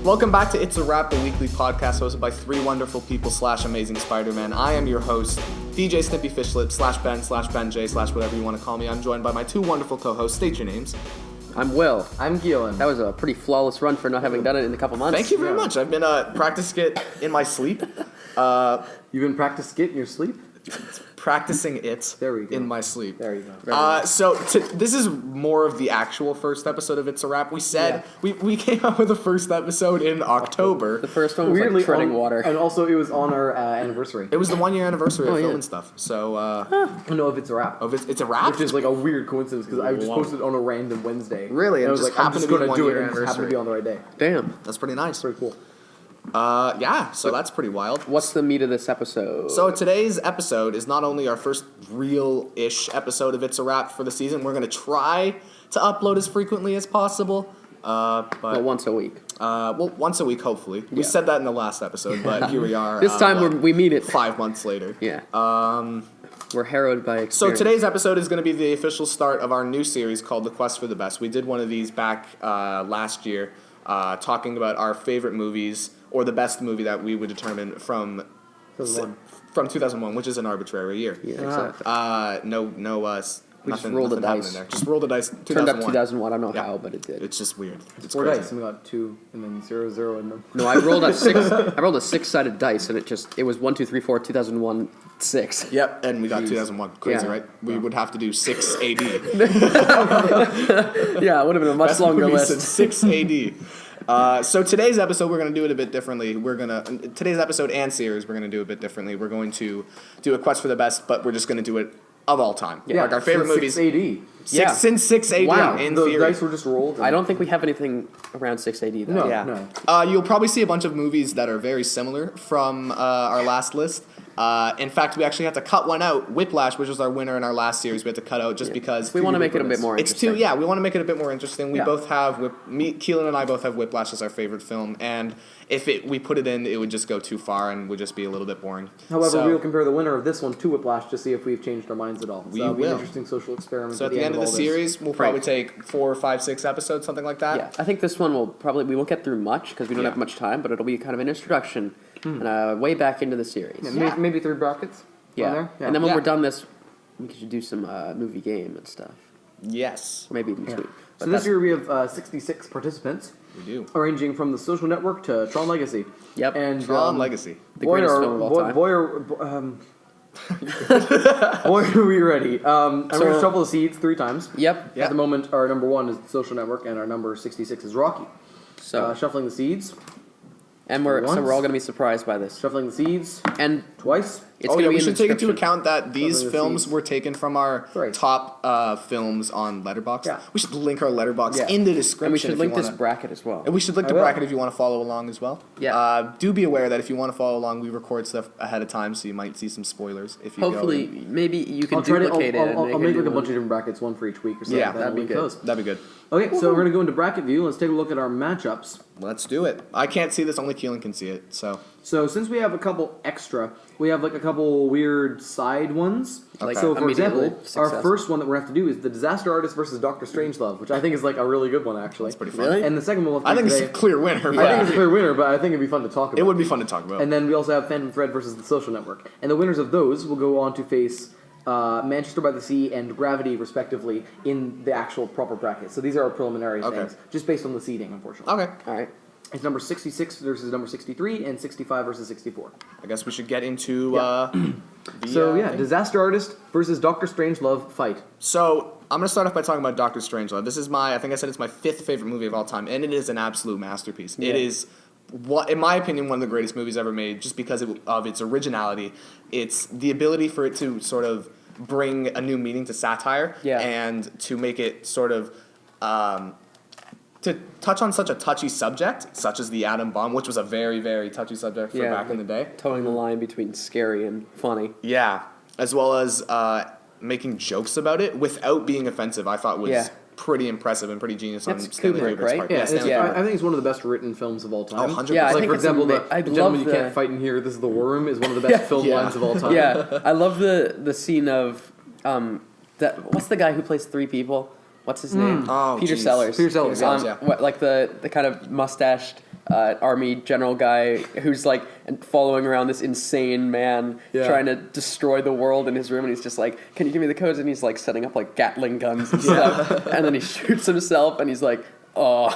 Welcome back to It's a Wrap, the weekly podcast hosted by three wonderful people / Amazing Spider-Man. I am your host, DJ Snippy Fishlip / Ben / Ben J / whatever you want to call me. I'm joined by my two wonderful co-hosts. State your names. I'm Will. I'm Gillen. That was a pretty flawless run for not having done it in a couple months. Thank you very much. I've been practicing it in my sleep. You've been practicing it in your sleep? Practicing it There we go. in my sleep. There you go. This is more of the actual first episode of It's a Wrap. We said we came out with the first episode in October. The first one was like treading water. And also it was on our anniversary. It was the 1 year anniversary of yeah. film and stuff. So No, if it's a wrap. it's a wrap. Which is like a weird coincidence because I just Whoa. posted on a random Wednesday. Really? And I It was just like, I'm happened just to be going to 1 do year it and it just happened to be on the right day. Damn. That's pretty nice. Pretty cool. So that's pretty wild. What's the meat of this episode? So today's episode is not only our first real-ish episode of It's a Wrap for the season. We're going to try to upload as frequently as possible. Well, once a week. Once a week, hopefully. We Yeah. said that in the last episode, but here we are. This time we mean it. 5 months later. Yeah. We're harrowed by experience. So today's episode is going to be the official start of our new series called The Quest for the Best. We did one of these back last year, talking about our favorite movies or the best movie that we would determine from 2001, which is an arbitrary year. Yeah, exactly. Nothing, rolled a nothing happened dice. in there. Just rolled a dice. 2001. Turned up 2001. I don't know Yeah. how, but it did. It's just weird. It's 4 crazy. dice and we got 2 and then 0, 0 in them. No, I rolled a six. I rolled a 6-sided dice, and it was 1, 2, 3, 4, 2001, 6. Yep, and we got 2001. Crazy, Yeah. right? We would have to do 6 AD. Yeah, it would have been a much Best longer movie list. since 6 AD. So today's episode, we're going to do it a bit differently. Today's episode and series, we're going to do a bit differently. We're going to do a quest for the best, but we're just going to do it of all time. Yeah, like our favorite since movies. 6 AD. Yeah. Since 6 AD, Wow. in The theory. dice were just rolled. I don't think we have anything around 6 AD, though. No, Yeah. no. You'll probably see a bunch of movies that are very similar from our last list. In fact, we actually had to cut one out. Whiplash, which was our winner in our last series, we had to cut out just because We want to make it a bit more it's interesting. we want to make it a bit more interesting. We Yeah. both have Keelan and I both have Whiplash as our favorite film, and if we put it in, it would just go too far and would just be a little bit boring. However, So- we'll compare the winner of this one to Whiplash to see if we've changed our minds at all. We so that'll be an will. interesting social experiment. So at the end of the all this. series, we'll probably take 4, 5, 6 episodes, something like that. Yeah, I think this one we won't get through much because we don't Yeah. have much time, but it'll be kind of an introduction and way back into the series. Yeah, maybe 3 brackets. Yeah. On there? Yeah. And then when Yeah. we're done this, we could do some movie game and stuff. Yes, Or maybe in Yeah. between. So this year we have 66 participants, we do. ranging from The Social Network to Tron Legacy. Yep. And Tron Legacy. The greatest film of all time. Boy, are we ready. And we're going to shuffle the seeds 3 times. Yep. Yeah. At the moment, our number 1 is The Social Network, and our number 66 is Rocky. So Shuffling the seeds. and we're once. all gonna be surprised by this. Shuffling the seeds And twice. it's Oh gonna yeah, be we in should the take into description. account that these Other films seeds. were taken from our Right. top films on Letterboxd. Yeah. We should link our Letterboxd Yeah. in the description. And we should if link you this wanna. bracket as well. And we should link the I will. bracket if you want to follow along as well. Yeah. Do be aware that if you want to follow along, we record stuff ahead of time, so you might see some spoilers if you Hopefully, go. maybe you can I'll try to. duplicate it. and I'll make make a like new a bunch one. of different brackets, one for each week or something. Yeah, like that, that'd and be link good. those. That'd be good. Okay, so we're going to go into bracket view. Let's take a look at our matchups. Let's do it. I can't see this. Only Keelan can see it. So So since we have a couple extra, we have like a couple weird side ones. Like so for immediately example, our successful. first one that we're going to have to do is the Disaster Artist versus Doctor Strangelove, which I think is like a really good one actually. it's pretty fun. Really? And the second one we'll I have to think do it's a today, clear winner. I but think it's a clear winner, but I think it'd be fun to talk about. it would be fun to talk about. And then we also have Phantom Thread versus The Social Network. And the winners of those will go on to face Manchester by the Sea and Gravity, respectively, in the actual proper bracket. So these are our preliminary Okay. things, just based on the seeding, unfortunately. Okay. All right. It's number 66 versus number 63, and 65 versus 64. I guess we should get into Yeah. the. So yeah, thing. Disaster Artist versus Doctor Strangelove fight. So I'm gonna start off by talking about Doctor Strangelove. This is I think I said it's my 5th favorite movie of all time, and it is an absolute masterpiece. Yeah. It is, in my opinion, one of the greatest movies ever made, just because of its originality. It's the ability for it to sort of bring a new meaning to satire, Yeah. and to make it sort of. To touch on such a touchy subject, such as the atom bomb, which was a very, very touchy subject for back in the day. Towing the line between scary and funny. Yeah, as well as making jokes about it without being offensive, I thought was Yeah. pretty impressive and pretty genius on That's Stanley Kubrick, Kubrick's right? part. Yeah, Stanley yeah. Kubrick. I think it's one of the best written films of all time. Oh, 100%. Yeah, I like think for it's example, I the Gentleman love You Can't the- Fight in Here. This is the Worm is one of the best film Yeah. lines of all time. Yeah, I love the scene of what's the guy who plays 3 people? What's his name? Oh, Peter geez. Sellers. Peter Sellers, yeah. Like the kind of mustached army general guy who's like following around this insane man trying to destroy the world in his room, and he's just like, "Can you give me the codes?" And he's like setting up like Gatling guns and stuff, and then he shoots himself, and he's like, "Oh."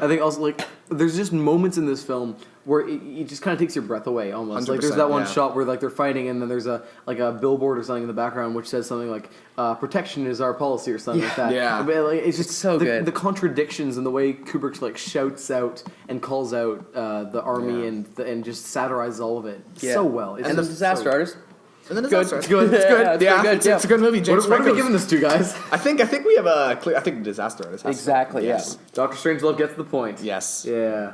I think also like there's just moments in this film where it just kind of takes your breath away almost. Like there's that one shot where like they're fighting and then there's a billboard or something in the background which says something like protection is our policy or something like that. Yeah. But like, it's just so good. The contradictions and the way Kubrick like shouts out and calls out the army and just satirizes all of it so well. It's And the just disaster artist. And then Good. it's good. It's good. Yeah, Yeah, it's pretty good, it's a good movie. James what are we Franco's- giving this to, guys? I think we have a clear. I think Disaster Artist. has to- Exactly. Yes. Doctor Strangelove gets the point. Yes. Yeah.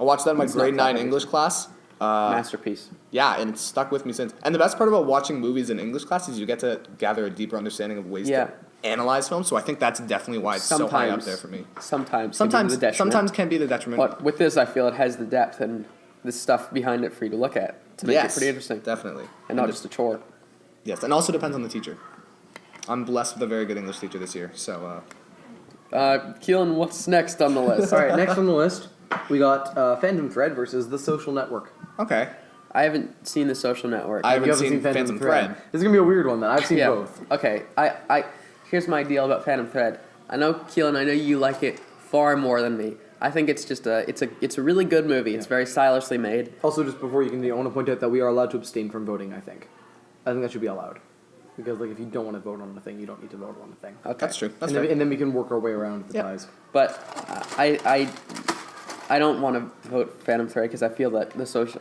I watched that in my It's not grade 9 that English class. Masterpiece. Yeah, and it's stuck with me since. And the best part about watching movies in English class is you get to gather a deeper understanding of ways to analyze films. So I think that's definitely why it's so high up there for me. Sometimes can be the detriment. Sometimes can be the detriment. But with this, I feel it has the depth and the stuff behind it for you to look at to make it pretty interesting, Definitely. and not just a chore. Yes, and also depends on the teacher. I'm blessed with a very good English teacher this year, so. Keelan, what's next on the list? All right, next on the list, we got Phantom Thread versus The Social Network. Okay. I haven't seen The Social Network. I haven't You seen Phantom Thread. This is gonna be a weird one. Then I've seen both. Okay. I here's my deal about Phantom Thread. I know Keelan. I know you like it far more than me. I think it's just it's a really good movie. It's very stylishly made. Also, just before you continue, I want to point out that we are allowed to abstain from voting. I think that should be allowed, because like if you don't want to vote on a thing, you don't need to vote on a thing. Okay. That's true. That's and, then, fair. and then we can work our way around the ties. But I don't want to vote Phantom Thread because I feel that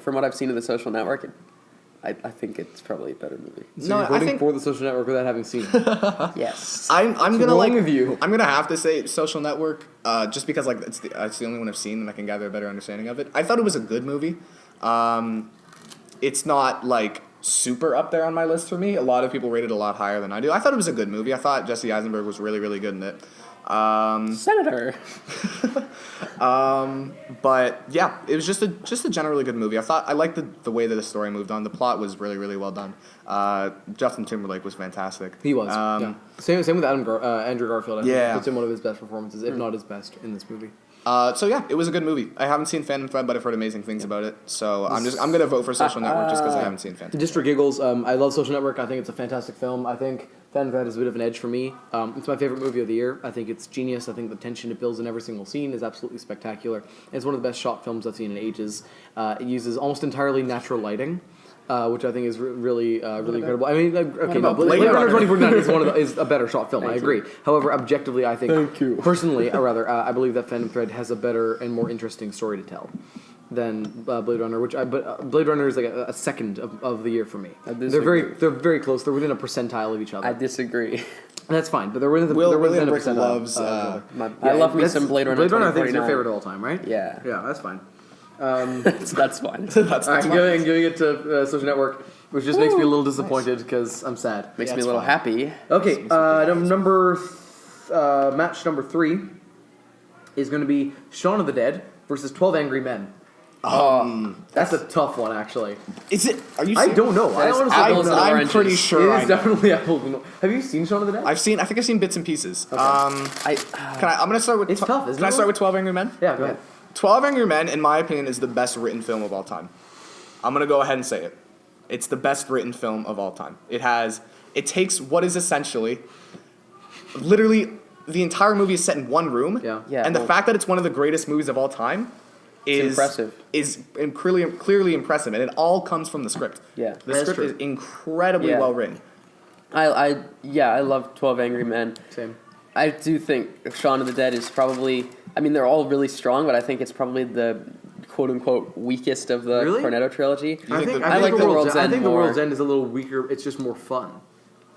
from what I've seen of The Social Network, I think it's probably a better movie. So No, you're I voting think- for The Social Network without having seen it. Yes. I'm gonna wrong like. with you? I'm gonna have to say Social Network, just because like it's the only one I've seen and I can gather a better understanding of it. I thought it was a good movie. It's not like super up there on my list for me. A lot of people rate it a lot higher than I do. I thought it was a good movie. I thought Jesse Eisenberg was really, really good in it. Senator. But yeah, it was just a generally good movie. I liked the way that the story moved on. The plot was really, really well done. Justin Timberlake was fantastic. He was. Yeah. Same with Andrew Garfield. I think. Yeah. It's in one of his best performances, if not his best, in this movie. So yeah, it was a good movie. I haven't seen Phantom Thread, but I've heard amazing things about it. So I'm gonna vote for Social Network just because I haven't seen Phantom. Just for giggles, I love Social Network. I think it's a fantastic film. I think Phantom Thread has a bit of an edge for me. It's my favorite movie of the year. I think it's genius. I think the tension it builds in every single scene is absolutely spectacular. It's one of the best shot films I've seen in ages. It uses almost entirely natural lighting. Which I think is really incredible. I mean, okay, no, Blade Runner 2049 is a better shot film. I agree. However, objectively, I think personally, or rather, I believe that Phantom Thread has a better and more interesting story to tell than Blade Runner. But Blade Runner is like a second of the year for me. They're very close. They're within a percentile of each other. I disagree. And that's fine, but they're within Wilbrick a percentile. loves. I love me some Blade Runner. Blade Runner, I think, is your 2049. favorite of all time, right? Yeah. Yeah, that's fine. That's fine. That's All right, fine. I'm giving it to Social Network, which just makes me a little disappointed because I'm sad. Makes Yeah, me a it's little fine. happy. Okay, match number 3 is going to be Shaun of the Dead versus 12 Angry Men. That's a tough one, actually. Is it? Are you? I serious? don't know. I honestly apples don't and know. I'm oranges. pretty sure. It I is know. definitely apples. And Have you seen Shaun of the Dead? I think I've seen bits and pieces. I'm I'm gonna start with. It's tough, isn't Can I it? start with 12 Angry Men? Yeah, go ahead. 12 Angry Men, in my opinion, is the best written film of all time. I'm gonna go ahead and say it. It's the best written film of all time. It takes what is essentially, literally, the entire movie is set in one room. Yeah. Yeah, And the well- fact that it's one of the greatest movies of all time is impressive. Is clearly impressive, and it all comes from the script. Yeah. The That's script true. is incredibly Yeah. well written. I love 12 Angry Men. Same. I do think Shaun of the Dead is probably. I mean, they're all really strong, but I think it's probably the quote unquote weakest of the Really? Cornetto trilogy. You think I like The World's End I think The more. World's End is a little weaker. It's just more fun.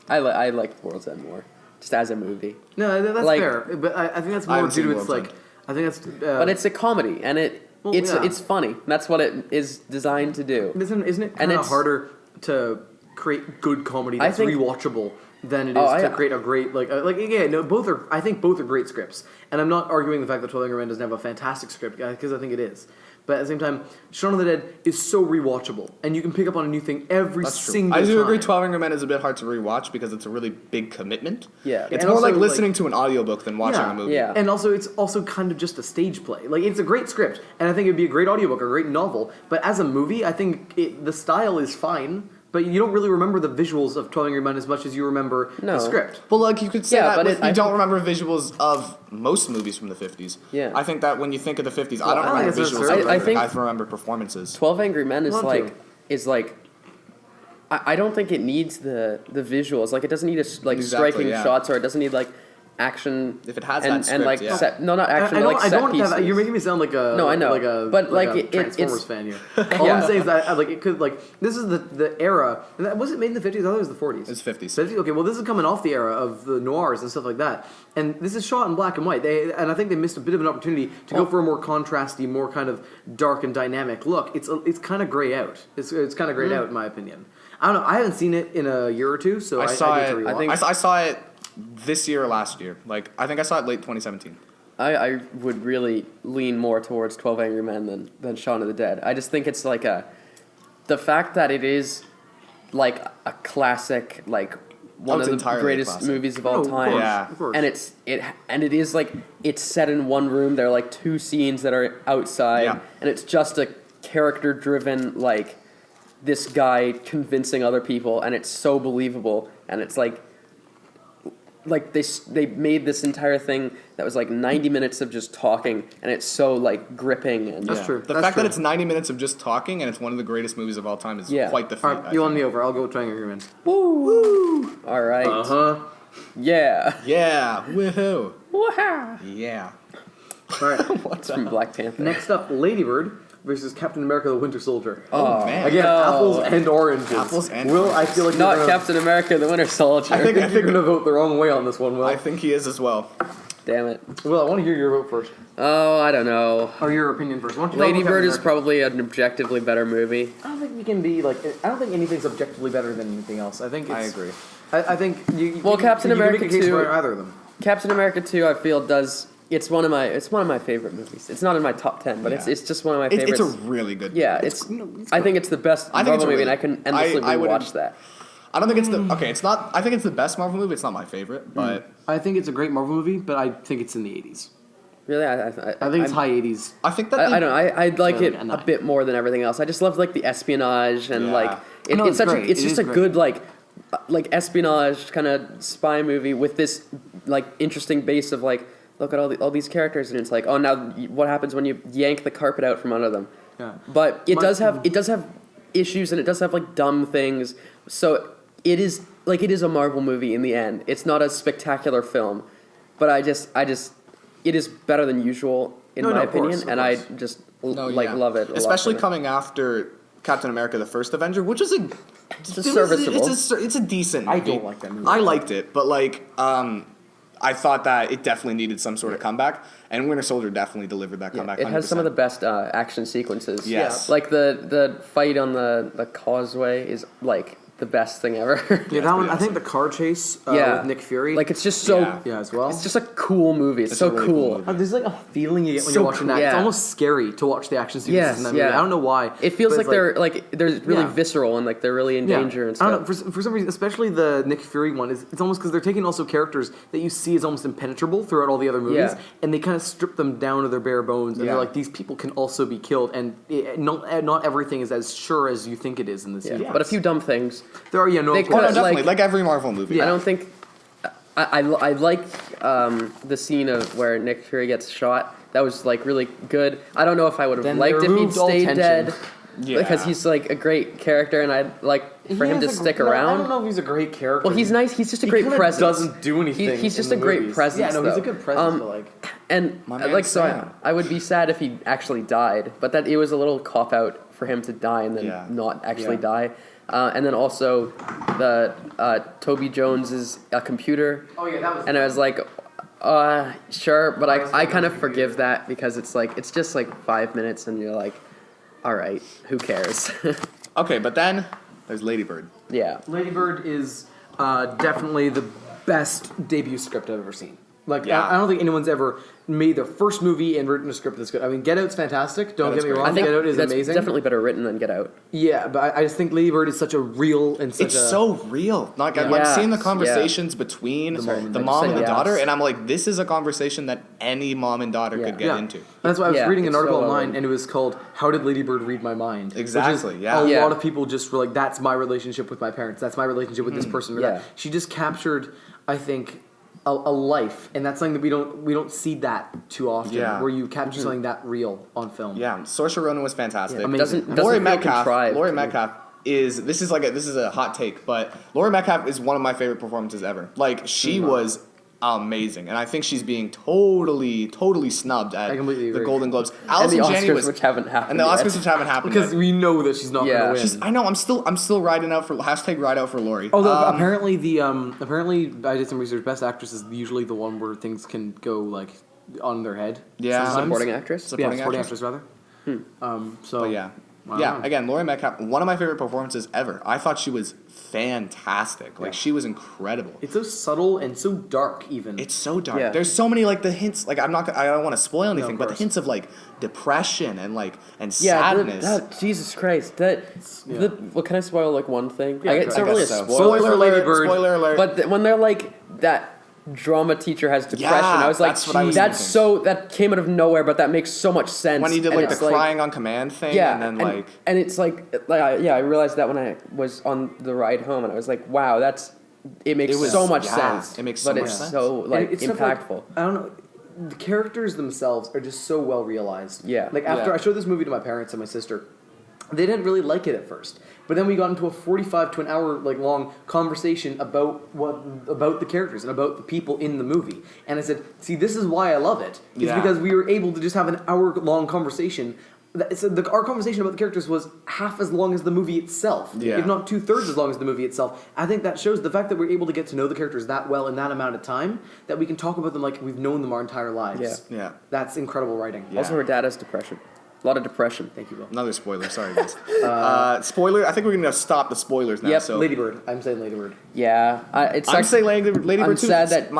I like The World's End more, just as a movie. No, that's Like- fair. But I think that's I more haven't due seen to its World's like. I think that's. But it's a comedy, and Well, it's yeah. it's funny. That's what it is designed to do. Isn't it And kind of it's- harder to create good comedy I that's think- rewatchable than it is Oh, to yeah. create a great both are I think both are great scripts, and I'm not arguing the fact that 12 Angry Men doesn't have a fantastic script because I think it is, but at the same time, Shaun of the Dead is so rewatchable, and you can pick up on a new thing every single time. I do agree 12 Angry Men is a bit hard to rewatch because it's a really big commitment. Yeah. It's And more also, like like- listening to an audiobook than watching a movie. Yeah. And also, it's also kind of just a stage play. Like, it's a great script, and I think it'd be a great audiobook or a great novel, but as a movie, I think the style is fine, but you don't really remember the visuals of 12 Angry Men as much as you remember the script. Well, like, you could say Yeah, that, but but you I don't remember visuals of most movies from the 50s. Yeah. I think that when you think of the 50s, I Well, don't I don't remember think it's visuals. necessarily- I think- remember performances. 12 Angry Men is Well, like too. I don't think it needs the visuals. Like it doesn't need like Exactly, striking yeah. shots, or it doesn't need like action. If it has and, that and script, like yeah. set, no, not action, I but don't, like I set don't pieces. have. You're making me sound like a No, I know. like a But, like, a it- Transformers it's- fan here. All Yeah. I'm saying is that like it could like this is the era. And that, was it made in the 50s? I thought it was the 40s. It's 50s. 50s? Okay, well this is coming off the era of the noirs and stuff like that, and this is shot in black and white. And I think they missed a bit of an opportunity to go for a more contrasty, more kind of dark and dynamic look. It's kind of grayed out. It's kind of grayed out in my opinion. I don't know. I haven't seen it in a year or two, so I saw need to it. rewatch. I saw it this year or last year. Like, I think I saw it late 2017. I would really lean more towards 12 Angry Men than Shaun of the Dead. I just think it's like the fact that it is like a classic, like one it's of the entirely greatest classic. movies of all of time. course, Yeah. of course. And it is like it's set in one room. There are like two scenes that are outside, Yeah. and it's just a character driven like this guy convincing other people, and it's so believable, and it's like they made this entire thing that was like 90 minutes of just talking, and it's so like gripping and That's true. The That's fact true. that it's 90 minutes of just talking and it's one of the greatest movies of all time is Yeah. quite the feat. All right, I you won think. me over. I'll go with 12 Angry Men. woo. All right, huh. yeah, Yeah. Woohoo. wow. Yeah. All right. It's from Black Panther. Next up, Ladybird versus Captain America: The Winter Soldier. Oh, man. Again, No. apples and oranges. Apples and Will, I feel like Not you're gonna, Captain America: The Winter Soldier. I think you're gonna vote the wrong way on this one, Will. I think he is as well. Damn it. Will, I want to hear your vote first, Oh, I don't know. or your opinion first. Why don't you Lady talk about Bird is Captain probably an objectively better movie. America? I don't think we can be like. I don't think anything's objectively better than anything else. I think it's, I agree. I think you. Well, you, Captain you can America make a case 2 for either of them. Captain America 2, I feel, does. It's one of my favorite movies. It's not in my top 10, but Yeah. it's just one of my It's favorites. a really good. Yeah, it's. I think it's the best I think it's Marvel a movie, really- and I can endlessly I wouldn't- rewatch that. I don't think it's the okay. It's not. I think it's the best Marvel movie. It's not my favorite, but I think it's a great Marvel movie, but I think it's in the 80s. Really, I think it's high 80s. I think that I don't know. I like So, it yeah, a no. bit more than everything else. I just love like the espionage and Yeah. like No, it's it's such great. a it's It just is a great. good like espionage kind of spy movie with this like interesting base of like look at all these characters, and it's like, oh, now what happens when you yank the carpet out from under them? Yeah. But it My- does have issues, and it does have like dumb things. So it is a Marvel movie in the end. It's not a spectacular film, but I just it is better than usual in No, my no, of course, opinion, of and I course. just no, like yeah. love it. a lot especially from it. coming after Captain America: The First Avenger, which is It's serviceable. It's a decent. I movie. don't like that movie. I liked it, but I thought that it definitely needed some sort of comeback, and Winter Soldier definitely delivered that Yeah, comeback. it has some of the 100%. best action sequences. Yes. Like the fight on the causeway is like the best thing ever. Yeah, that one. pretty I think the car chase Yeah. with Nick Fury. Like it's just so Yeah. yeah, as well. it's just a cool movie. It's It's so a really cool. cool movie. There's like a feeling you get when So you're watching that. cool, It's yeah. almost scary to watch the action sequences Yes, in that movie. yeah. I don't know why. It feels but like it's they're really Yeah. visceral and like they're really in danger and I stuff. don't know, for some reason, especially the Nick Fury one, it's almost because they're taking also characters that you see as almost impenetrable throughout all the other movies, Yeah. and they kind of strip them down to their bare bones, and Yeah. they're like, these people can also be killed, and not everything is as sure as you think it is in this Yeah. sequence. But a few dumb things. There are, no, They of Oh, course. no, could- definitely, like- like every Marvel movie. I don't think I like the scene of where Nick Fury gets shot. That was like really good. I don't know if I would have Then liked they if he'd removed all stayed tension. dead. Yeah. Because he's like a great character, and I'd like for He him to has a stick gr- no, I around. don't know if he's a great character. Well, he's nice. He's just a He great kinda presence. doesn't do anything. He's just in a the great movies. presence. Yeah, no, he's a though. good presence. But like, And My man like so, Sam. I would be sad if he actually died, but that it was a little cop out for him to die and then Yeah. not actually Yeah. die. And then also the Toby Jones is a computer, oh yeah, that was. and I was like, sure, but I kind of forgive that because it's like it's just like 5 minutes, and you're like, all right, who cares? Okay, but then there's Lady Bird. Yeah. Lady Bird is definitely the best debut script I've ever seen. Like, Yeah. I don't think anyone's ever made their first movie and written a script that's good. I mean, Get Out's fantastic. Don't Get get me Out's wrong. I think Get Out is that's amazing. definitely better written than Get Out. Yeah, but I just think Lady Bird is such a real and such It's a... so real. Like I'm Yeah. seeing the Yeah. conversations between the mom and dad. mom and the Yes. daughter, and I'm like, this is a conversation that any mom and daughter Yeah. could get into. And that's why I was Yeah, reading an it's article so well online, written. and it was called "How Did Lady Bird Read My Mind?" Exactly, Which is yeah. a Yeah. lot of people just were like, "That's my relationship with my parents. That's my relationship with this person." Or Yeah. that. She just captured, I think, a life, and that's something that we don't see that too often. Yeah. Where you capture something that real on film. Yeah, Saoirse Ronan was fantastic. Yeah, amazing. Doesn't Laurie feel Metcalf. contrived. Laurie Metcalf is this is a hot take, but Laurie Metcalf is one of my favorite performances ever. Like she was amazing, and I think she's being totally snubbed at I completely the agree. Golden Globes. And Allison the Janney Oscars, was, which haven't happened and the yet. Oscars which haven't happened Because yet. we know that she's not Yeah. going to win. I know. I'm still riding out for ride out for Laurie. Although apparently apparently I did some research. Best actress is usually the one where things can go like on their head. Yeah. sometimes. Supporting actress. Supporting Supporting actress? actress rather. So But yeah. Wow. Yeah, again, Laurie Metcalf, one of my favorite performances ever. I thought she was fantastic. Like, she was incredible. it's so subtle and so dark. Even It's so dark. Yeah. There's so many, like, the hints, like, I don't want to spoil anything, but the course. hints of, like, depression and, like, and Yeah, sadness. Jesus Christ. Well, can I spoil like one thing? Yeah, It's I not really a guess so. spoiler. Spoiler Lady Bird. Spoiler alert. But when they're like that drama teacher has depression, Yeah, I was like, that's what I was that's thinking. so that came out of nowhere, but that makes so much sense. when he did, And like, the it's like- crying on command thing, Yeah, and then, like... and it's like I realized that when I was on the ride home, and I was like, wow, it makes It was- so much yeah, sense. it makes so but much it's sense. so And like it's stuff like- impactful. I don't know. The characters themselves are just so well realized. Yeah. Like after Yeah. I showed this movie to my parents and my sister, they didn't really like it at first. But then we got into a 45 to an hour like long conversation about the characters and about the people in the movie. And I said, "See, this is why I love it. It's Yeah. because we were able to just have an hour long conversation." Our conversation about the characters was half as long as the movie itself, Yeah. if not 2/3 as long as the movie itself. I think that shows the fact that we're able to get to know the characters that well in that amount of time, that we can talk about them like we've known them our entire lives. Yeah. Yeah. That's incredible writing. Yeah. Also, her dad has depression. A lot of depression. Thank you, Bill. Another spoiler, sorry, guys. Spoiler, I think we're going to stop the spoilers now, Yep, so... Lady Bird. I'm saying Lady Bird. Yeah, it's I'm saying Lady I'm Bird 2 sad is that-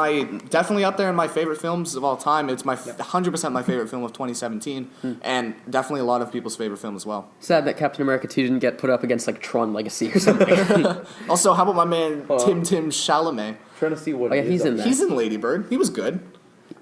definitely up there in my favorite films of all time. It's my 100% my favorite film of 2017, and definitely a lot of people's favorite film as well. sad that Captain America 2 didn't get put up against like Tron Legacy or something. Also, how about my man Tim Chalamet? Trying to see what Oh, yeah, he's in that. He's in Lady Bird. He was good.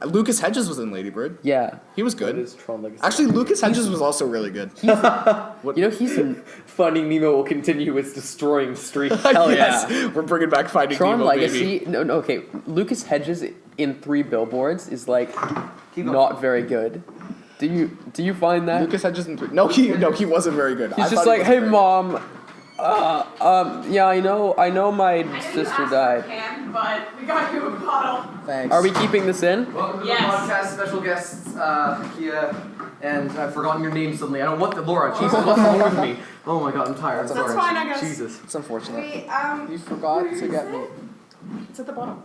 Lucas Hedges was in Lady Bird. Yeah, He was good. Tron Legacy. Actually, Lucas Hedges was also really good. you know he's in Finding Nemo will continue its destroying streak. Hell Yes, yeah. we're bringing back Finding Tron Nemo, Legacy. baby. No, okay. Lucas Hedges in 3 Billboards is like going. not very good. Do you find that? Lucas Hedges in 3. No, he wasn't very good. He's I just thought like, he was hey very mom, yeah, I know my sister died. Can, but we got you a bottle. Thanks. Are we keeping this in? Welcome Yes. to the podcast, special guests, Kia, and I've forgotten your name suddenly. I don't want the Laura. Jesus, what's wrong with me? Oh my god, I'm tired. I'm That's sorry. fine, I guess. Jesus. It's unfortunate. Wait, You forgot to get me. it's at the bottom.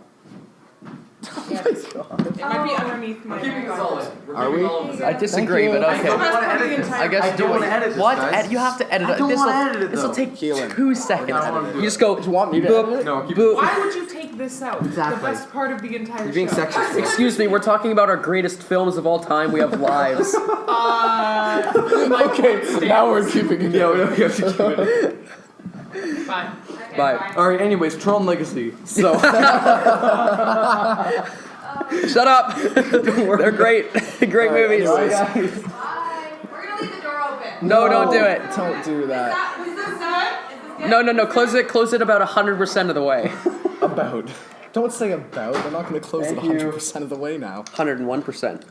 Oh Yeah. It might be underneath my. Keeping this all in. We're Are keeping we? all of this I in. disagree, Thank but you. okay. I don't want to That's edit the this. entire- I guess I do don't it. want to edit this, What? guys. You have to edit I it. don't This'll- wanna edit it, This'll though. take Keelan. 2 seconds. I don't wanna do You it. just go. You want me to boop, edit it? No, keep boop. Why would you take this out? Exactly. The best part of the entire You're being show. sexist. Excuse me, we're talking about our greatest films of all time. We have lives. Okay, now we're keeping it. Yeah, we have to keep it. Bye. Bye. Alright, anyways, Tron Legacy. So, Shut up. They're great. Great movies. anyways. Bye. We're gonna leave the door open. No, don't do it. Don't do that. Is this good? Is this good? No. Close it about 100% of the way. About. Don't say about. They're not going to close it Thank you. 100% of the way now. 101%.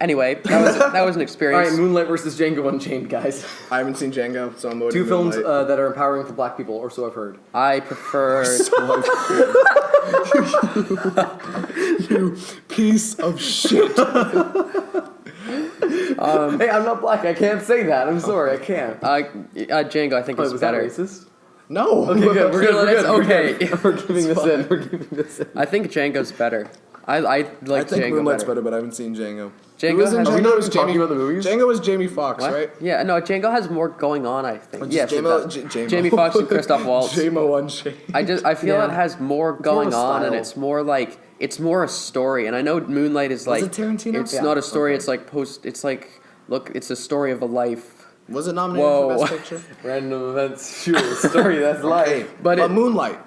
Anyway, that was an experience. alright, Moonlight versus Django Unchained, guys. I haven't seen Django, so I'm voting 2 films Moonlight. that are empowering for black people, or so I've heard. I prefer. You piece of shit. Hey, I'm not black. I can't say that. I'm sorry. I can't. Django, I think, Wait, is was that better. racist? No. Okay, good. We're good. We're good. Okay. We're giving this in. We're giving this in. I think Django's better. I I like think Django Moonlight's better. better, but I haven't seen Django. Django Who was in has. Django? not It was talking Jamie. about the movies? Django was Jamie Foxx, What? right? Yeah, no, Django has more going on, I think. Or Yes, it J-Mo- does. J- Jamie Foxx and Christoph Waltz. J-Mo Unchained. I feel Yeah. it has more more going of a on, and style. it's more like it's more a story. And I know Moonlight is like it Tarantino? It's Yeah. not a story. Okay. It's like It's like look. It's a story of a life. Was it nominated Whoa. for Best Picture? Random events, sure, story that's life. But But it- Moonlight.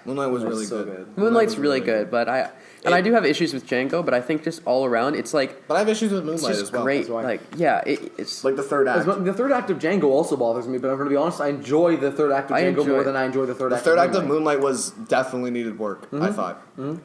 Moonlight was really so good. Moonlight's really good, but I do have issues with Django. But I think just all around, it's like But I have issues with it's Moonlight just as well. great. That's why. Like yeah, it's Like the third act. The third act of Django also bothers me, but I'm going to be honest, I enjoy the third act of I Django enjoy more it. than I enjoy the third The act third of act of Moonlight. Moonlight was definitely needed work, I thought. It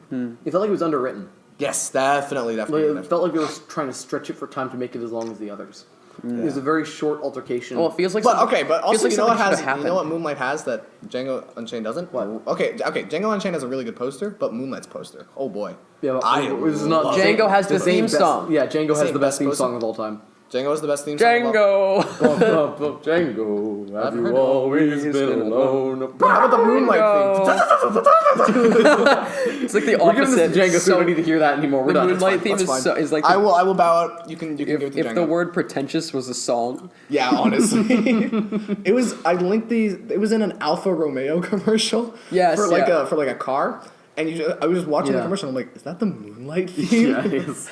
felt like it was underwritten. Yes, definitely. Like, it felt like they were trying to stretch it for time to make it as long as the others. It was a very short altercation. well, it feels like But something- okay, but feels also like you know what something has should've you know what happened. Moonlight has that Django Unchained doesn't? What? Okay, Django Unchained has a really good poster, but Moonlight's poster, oh boy. Yeah, but I this is not love Django has the same theme best- song. Yeah, Django has Same the best best theme poster? song of all time. Django is the best theme song. of all- Django. Django, have I've you heard it. always been alone? But how about the Moonlight theme? It's like the We're giving opposite. this to Django, so we So don't need to hear that anymore. We're the done. Moonlight theme That's fine. is like I will bow out. You can give it to if Django. the word pretentious was a song. Yeah, honestly, it was. I linked these. It was in an Alfa Romeo commercial. Yes, for like yeah. a car, and I was just watching the Yeah. commercial. I'm like, is that the Moonlight theme? Yeah, it is.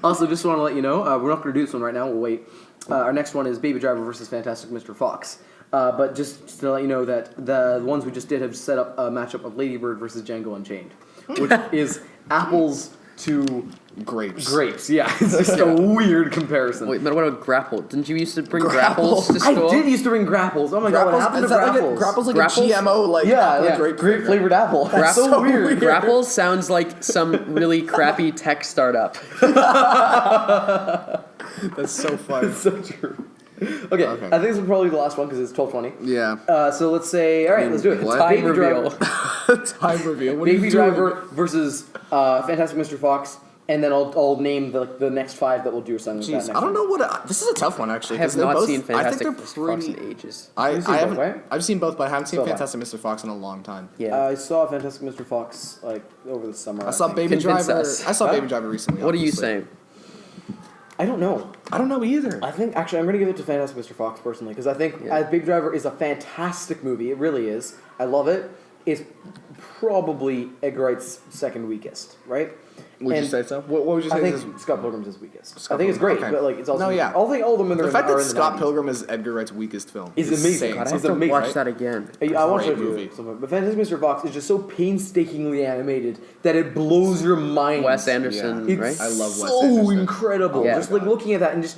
Also, just want to let you know, we're not going to do this one right now. We'll wait. Our next one is Baby Driver versus Fantastic Mr. Fox. But just to let you know that the ones we just did have set up a matchup of Lady Bird versus Django Unchained, which is apples to Grapes. Yeah, it's just a weird comparison. Wait, but what about grapple? Didn't you used to bring Grapple. grapples to I school? did used to bring grapples. Oh my god, what happened to grapples? Grapples like Grapples? a GMO like Yeah, apple yeah, grape grape flavored apple. That's Grapple- so weird. Grapples sounds like some really crappy tech startup. That's so funny. It's so true. Okay, I think this is probably the last one because it's 12:20. Yeah. So let's say, all right, let's do it. What? Time Baby reveal. Driver, Time reveal. What are Baby you doing? Driver versus Fantastic Mr. Fox, and then I'll name the next five that we'll do something with that Jeez, next I don't one. know what. This is a tough one actually. I have 'cause they're not both, seen Fantastic I Mr. think Fox they're in pretty. ages. You've seen I haven't. both, right? I've seen both, but I haven't seen So have I. Fantastic Mr. Fox in a long time. Yeah. I saw Fantastic Mr. Fox like over the summer. I saw think. Baby Convince Driver. us. I saw Huh? Baby Driver recently. What are you obviously. saying? I don't know. I don't know either. I think actually I'm going to give it to Fantastic Mr. Fox personally because I think Yeah. Baby Driver is a fantastic movie. It really is. I love it. It's probably Edgar Wright's second weakest, right? Would you And say so? What would you say? I think is Scott Pilgrim's his weakest. Scott I think it's great, Pilgrim, okay. but like it's also No, yeah. I think all of them in the there fact are that in the Scott 90s. Pilgrim is Edgar Wright's weakest film Is is amazing. insane. God, I It's have to amazing, watch right? that again. I want to Great show you movie. it sometime. But Fantastic Mr. Fox is just so painstakingly animated that it blows your mind. Wes Anderson, Yeah. It's right? I love Wes so Anderson. incredible. Yeah. Just like looking at that and just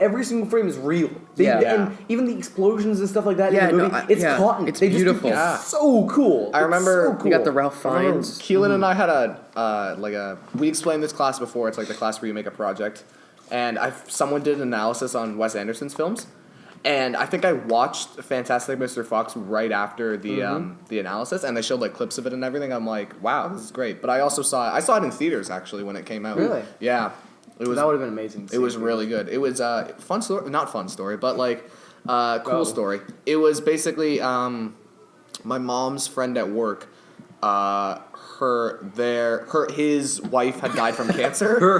every single frame is real. Yeah. And even the explosions and stuff like that Yeah, in the no, movie, I- it's yeah. cotton. It's they beautiful. Just do Yeah. so cool. I remember- It's so cool. You got the Ralph I remember Fiennes. Keelan and I had we explained this class before. It's like the class where you make a project, and someone did an analysis on Wes Anderson's films, and I think I watched Fantastic Mr. Fox right after the analysis, and they showed like clips of it and everything. I'm like, wow, this is great. But I also saw it in theaters actually when it came out. Really? Yeah, it was. That would have been amazing. to It see. was really good. It was fun story, not fun story, but like cool Oh. story. It was basically my mom's friend at work. His wife had died from cancer.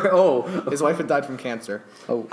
His wife had died from cancer. Oh,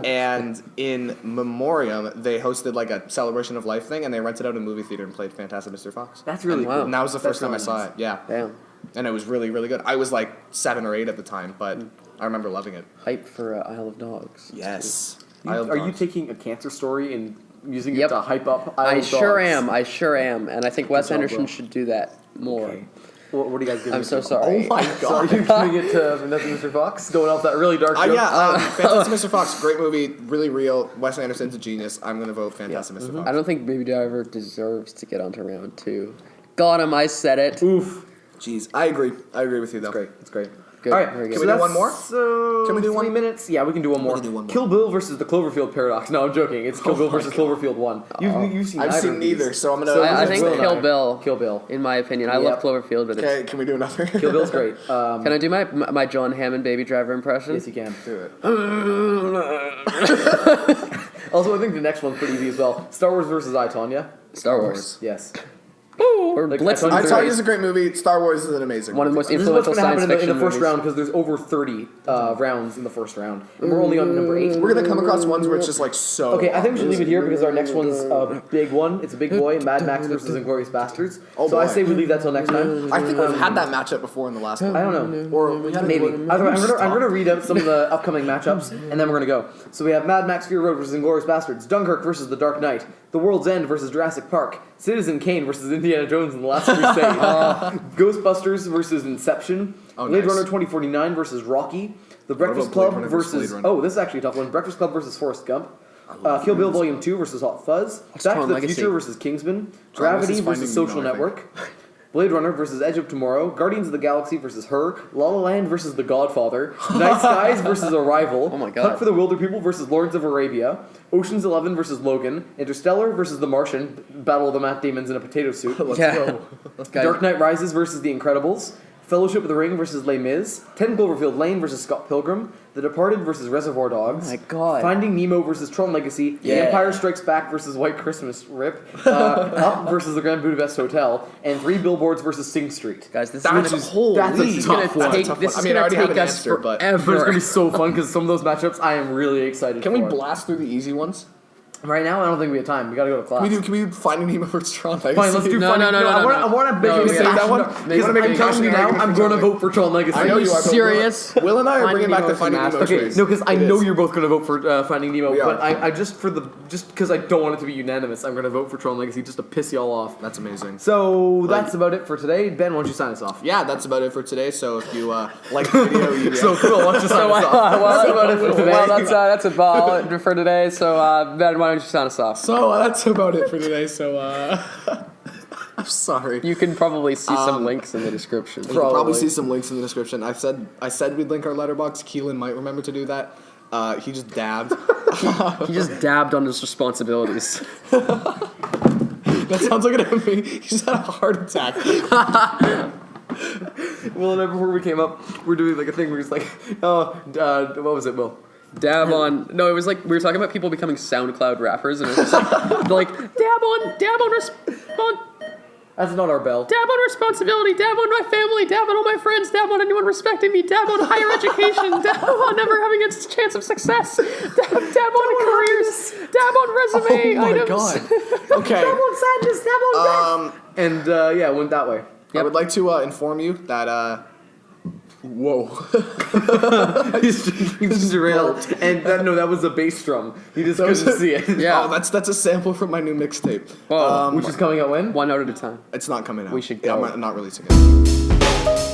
and in memoriam, they hosted like a celebration of life thing, and they rented out a movie theater and played Fantastic Mr. Fox. That's really Wow. cool. And that was the first That's time I really saw nice. it. Yeah, Damn. and it was really, really good. I was like 7 or 8 at the time, but I remember loving it. Hype for Isle of Dogs. Yes. Are you taking a cancer story and using Yep. it to hype up? I Isle of sure Dogs? am. I sure am. And I think Wes job, Anderson bro. should do that more. Okay. What are you guys giving? I'm it so to? sorry. Oh my So god. are you giving it to Fantastic Mr. Fox? Going off that really dark joke? Fantastic Mr. Fox, great movie, really real. Wes Anderson's a genius. I'm gonna vote Fantastic Mr. Fox. I don't think Baby Driver deserves to get onto round 2. Got him, I said it. Oof. Jeez, I agree. I agree with you though. It's great. It's great. Good, All right, very good. so Can we do that's, one more? Can we do 3 one? minutes? Yeah, we can do one more. can do one more. Kill Bill versus the Cloverfield Paradox. No, I'm joking. It's Kill Bill versus Cloverfield 1. You've seen I've neither seen of these. neither, so I'm gonna. So I think Will and Kill I. Bill. Kill Bill. In my opinion, I love Yep. Cloverfield, but it's. Okay, can we do another? Kill Bill's great. Can I do my John Hammond Baby Driver impression? Yes, you can. do it. Also, I think the next one's pretty easy as well. Star Wars versus I, Tonya. Star Wars. Yes. Or Like, Blitz. I I thought taught you is a great movie. Star Wars is an amazing. One of the most This is what's influential going to science happen in fiction the first movies. round because there's over 30 rounds in the first round. And we're only on number 8. We're gonna come across ones where it's just like so. Okay, I think we should leave it here because our next one's a big one. It's a big boy, Mad Max versus Inglourious Bastards. Oh, so I boy. say we leave that till next time. I think we've had that matchup before in the last one. I don't know. Or we had Maybe. it. Either way, I'm gonna read out some of the upcoming matchups, and then we're gonna go. So we have Mad Max Fury Road versus Inglourious Bastards, Dunkirk versus The Dark Knight, The World's End versus Jurassic Park, Citizen Kane versus Indiana Jones and the Last Crusade, Ghostbusters versus Inception, Oh, Blade nice. Runner 2049 versus Rocky, The Breakfast about Blade Club Runner versus versus Blade Runner? this is actually a tough one. Breakfast Club versus Forrest Gump. Kill Bill Volume 2 versus Hot Fuzz, Back to Tron the Legacy. Future versus Kingsman, This Gravity is versus Finding Social Nemo, I think. Network, Blade Runner versus Edge of Tomorrow, Guardians of the Galaxy versus Her, La La Land versus The Godfather, Night Skies versus Arrival, Oh my God. Hunt for the Wilder People versus Lawrence of Arabia, Ocean's 11 versus Logan, Interstellar versus The Martian, Battle of the Matt Damons in a potato suit, Yeah. Dark Knight Rises versus The Incredibles, Fellowship of the Ring versus Les Mis, 10 Cloverfield Lane versus Scott Pilgrim, The Departed versus Reservoir Dogs, Oh my God. Finding Nemo versus Tron Legacy, The Yeah. Empire Strikes Back versus White Christmas Rip, Up versus The Grand Budapest Hotel, and 3 Billboards versus Sing Street. Guys, this That's is holy. that's a this is tough gonna one. take Tough this one. is I mean, I gonna already have take an us answer, but- But it's gonna forever. be so fun because some of those matchups I am really excited Can for. we blast through the easy ones? Right now, I don't think we have time. We gotta go to class. Can we do Finding Nemo versus Tron Legacy? Fine, let's do No, Finding no, Nemo. no, no, I want to make no, you we say have- that one Make because it a I'm telling you now, argument I'm for going to Tron vote for Tron Legacy. I know you are. but serious? Will and I are bringing Finding back Nemo the is Finding Nemo masterpiece. Okay, trays. no, because I It know is. you're both going to vote for Finding Nemo, We but are. I just because I don't want it to be unanimous, I'm going to vote for Tron Legacy just to piss y'all off. That's amazing. So that's about it for today. Ben, why don't you sign us off? Yeah, that's about it for today. So if you like the video, you So cool. Why don't you sign us off? That's about it for today. Well, that's about it for today. So, Ben, why don't you sign us off? So that's about it for today. So I'm sorry. You can probably see some links in the description. You can probably Probably. see some links in the description. I said we'd link our letterbox. Keelan might remember to do that. He just dabbed. He just dabbed on his responsibilities. That sounds like it me. He just had a heart attack. Well, and before we came up, we're doing like a thing where it's like, what was it, Will? Dab on. No, it was like we were talking about people becoming SoundCloud rappers, and it was just like dab on That's not our bell. dab on responsibility, dab on my family, dab on all my friends, dab on anyone respecting me, dab on higher education, dab on never having a chance of success, dab on careers, dab on resume items. Okay. Dab on sadness, dab on death. And yeah, went that way. I would like to inform you that whoa. He's derailed. And that was a bass drum. You just couldn't see it. Yeah. Oh, that's a sample from my new mixtape. Whoa. Which is coming out when? One note at a time. It's not coming out. We should Yeah, go. I'm not releasing it.